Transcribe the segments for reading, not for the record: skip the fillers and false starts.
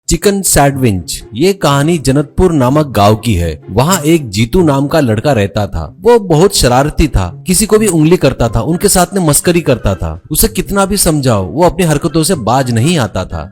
Chicken sandwich. ये कहानी जनकपुर नामक गांव की है। वहाँ एक जीतू नाम का लड़का रहता था। वो बहुत शरारती था, किसी को भी उंगली करता था, उनके साथ में मस्करी करता था। उसे कितना भी समझाओ वो अपनी हरकतों से बाज नहीं आता था।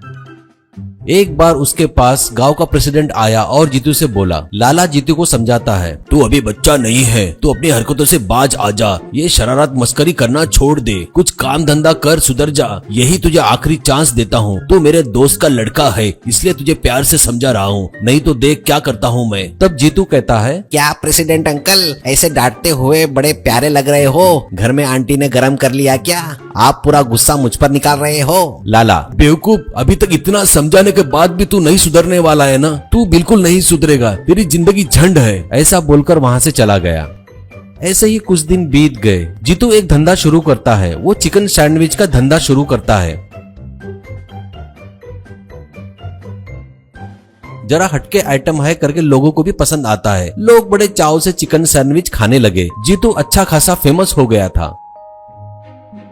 एक बार उसके पास गांव का प्रेसिडेंट आया और जीतू से बोला। लाला जीतू को समझाता है, तू अभी बच्चा नहीं है, तू अपनी हरकतों से बाज आ जा, ये शरारत मस्करी करना छोड़ दे, कुछ काम धंधा कर, सुधर जा, यही तुझे आखिरी चांस देता हूँ। तू मेरे दोस्त का लड़का है, इसलिए तुझे प्यार से समझा रहा हूँ, नहीं तो देख क्या करता हूँ मैं। तब जीतू कहता है, क्या प्रेसिडेंट अंकल, ऐसे डांटते हुए बड़े प्यारे लग रहे हो। घर में आंटी ने गरम कर लिया क्या? आप पूरा गुस्सा मुझ पर निकाल रहे हो। लाला, बेवकूफ, अभी तक इतना समझाने के बाद भी तू नहीं सुधरने वाला है ना? तू बिल्कुल नहीं सुधरेगा, तेरी जिंदगी झंड है। ऐसा बोलकर वहाँ से चला गया। ऐसे ही कुछ दिन बीत गए। जीतू एक धंधा शुरू करता है। वो चिकन सैंडविच का धंधा शुरू करता है। जरा हटके आइटम है करके लोगों को भी पसंद आता है। लोग बड़े चाव से चिकन सैंडविच खाने लगे। जीतू अच्छा खासा फेमस हो गया था।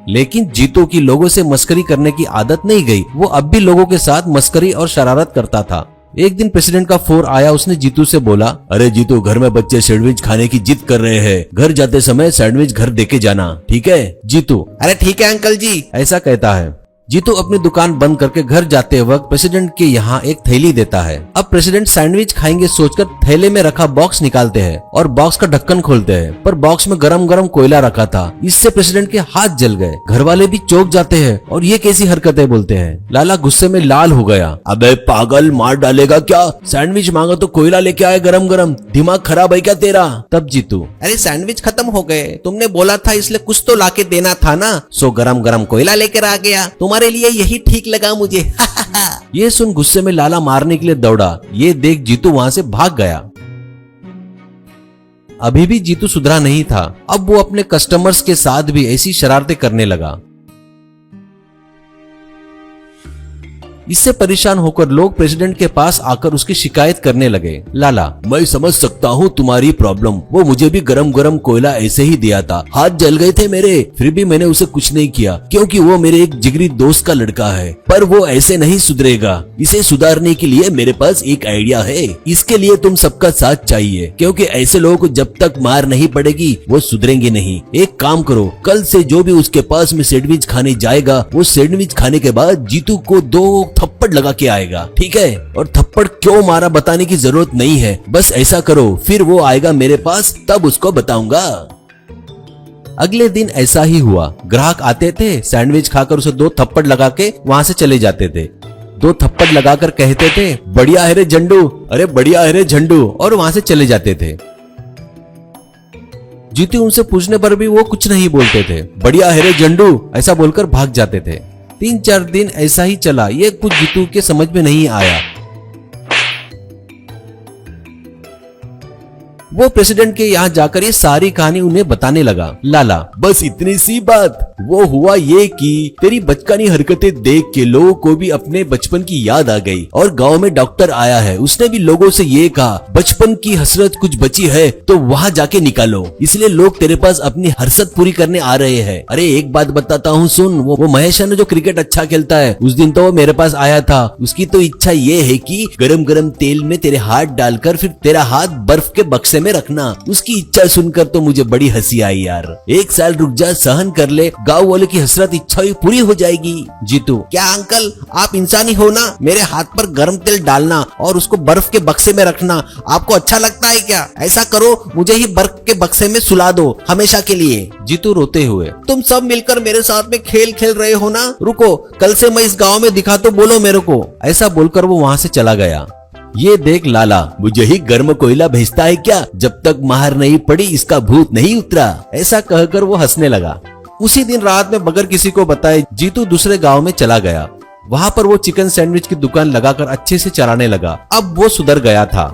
लेकिन जीतू की लोगों से मस्करी करने की आदत नहीं गई। वो अब भी लोगों के साथ मस्करी और शरारत करता था। एक दिन प्रेसिडेंट का फोन आया। उसने जीतू से बोला, अरे जीतू, घर में बच्चे सैंडविच खाने की जिद कर रहे हैं, घर जाते समय सैंडविच घर देके जाना, ठीक है? जीतू, अरे ठीक है अंकल जी, ऐसा कहता है। जीतू अपनी दुकान बंद करके घर जाते वक्त प्रेसिडेंट के यहाँ एक थैली देता है। अब प्रेसिडेंट सैंडविच खाएंगे सोचकर थैले में रखा बॉक्स निकालते हैं और बॉक्स का ढक्कन खोलते हैं, पर बॉक्स में गरम गरम कोयला रखा था। इससे प्रेसिडेंट के हाथ जल गए। घर वाले भी चौंक जाते हैं और ये कैसी हरकतें बोलते हैं। लाला गुस्से में लाल हो गया। अबे पागल, मार डालेगा क्या? सैंडविच मांगा तो कोयला लेके आए गरम गरम, दिमाग खराब है क्या तेरा? तब जीतू, अरे सैंडविच खत्म हो गए, तुमने बोला था इसलिए कुछ तो लाके देना था ना, सो गरम गरम कोयला लेकर आ गया, तुम्हारे लिए यही ठीक लगा मुझे। ये सुन गुस्से में लाला मारने के लिए दौड़ा। ये देख जीतू वहां से भाग गया। अभी भी जीतू सुधरा नहीं था। अब वो अपने कस्टमर्स के साथ भी ऐसी शरारतें करने लगा। इससे परेशान होकर लोग प्रेसिडेंट के पास आकर उसकी शिकायत करने लगे। लाला, मैं समझ सकता हूँ तुम्हारी प्रॉब्लम, वो मुझे भी गरम गरम कोयला ऐसे ही दिया था, हाथ जल गए थे मेरे, फिर भी मैंने उसे कुछ नहीं किया क्योंकि वो मेरे एक जिगरी दोस्त का लड़का है। पर वो ऐसे नहीं सुधरेगा। इसे सुधारने के लिए मेरे पास एक आइडिया है। इसके लिए तुम सबका साथ चाहिए, क्योंकि ऐसे लोगों को जब तक मार नहीं पड़ेगी वो सुधरेंगे नहीं। एक काम करो, कल से जो भी उसके पास में सैंडविच खाने जाएगा, वो सैंडविच खाने के बाद जीतू को 2 थप्पड़ लगा के आएगा, ठीक है? और थप्पड़ क्यों मारा बताने की जरूरत नहीं है, बस ऐसा करो, फिर वो आएगा मेरे पास, तब उसको बताऊंगा। अगले दिन ऐसा ही हुआ। ग्राहक आते थे, सैंडविच खाकर उसे 2 थप्पड़ लगा के वहां से चले जाते थे। 2 थप्पड़ लगाकर कहते थे, बढ़िया है रे झंडू, अरे बढ़िया है रे झंडू, और वहां से चले जाते थे। जीतू उनसे पूछने पर भी वो कुछ नहीं बोलते थे। बढ़िया है रे झंडू ऐसा बोलकर भाग जाते थे। 3-4 दिन ऐसा ही चला। ये कुछ जीतू के समझ में नहीं आया। वो प्रेसिडेंट के यहाँ जाकर ये सारी कहानी उन्हें बताने लगा। लाला, बस इतनी सी बात। वो हुआ ये कि तेरी बचकानी हरकतें देख के लोगों को भी अपने बचपन की याद आ गई और गांव में डॉक्टर आया है, उसने भी लोगों से ये कहा, बचपन की हसरत कुछ बची है तो वहाँ जाके निकालो, इसलिए लोग तेरे पास अपनी हसरत पूरी करने आ रहे हैं। अरे एक बात बताता हूँ सुन, वो महेश है ना जो क्रिकेट अच्छा खेलता है, उस दिन तो वो मेरे पास आया था। उसकी तो इच्छा ये है कि गरम गरम तेल में तेरे हाथ डालकर फिर तेरा हाथ बर्फ के बक्से में रखना। उसकी इच्छा सुनकर तो मुझे बड़ी हंसी आई यार। 1 साल रुक जा, सहन कर ले, गांव वाले की हसरत इच्छा ही पूरी हो जाएगी। जीतू, क्या अंकल, आप इंसानी हो ना? मेरे हाथ पर गरम तेल डालना और उसको बर्फ के बक्से में रखना आपको अच्छा लगता है क्या? ऐसा करो, मुझे ही बर्फ के बक्से में सुला दो हमेशा के लिए। जीतू रोते हुए, तुम सब मिलकर मेरे साथ में खेल खेल रहे हो ना? रुको, कल से मैं इस गाँव में दिखा तो बोलो मेरे को। ऐसा बोलकर वो वहाँ से चला गया। ये देख लाला, मुझे ही गर्म कोयला भेजता है क्या? जब तक मार नहीं पड़ी इसका भूत नहीं उतरा। ऐसा कहकर वो हंसने लगा। उसी दिन रात में बगैर किसी को बताए जीतू दूसरे गांव में चला गया। वहां पर वो चिकन सैंडविच की दुकान लगाकर अच्छे से चलाने लगा। अब वो सुधर गया था।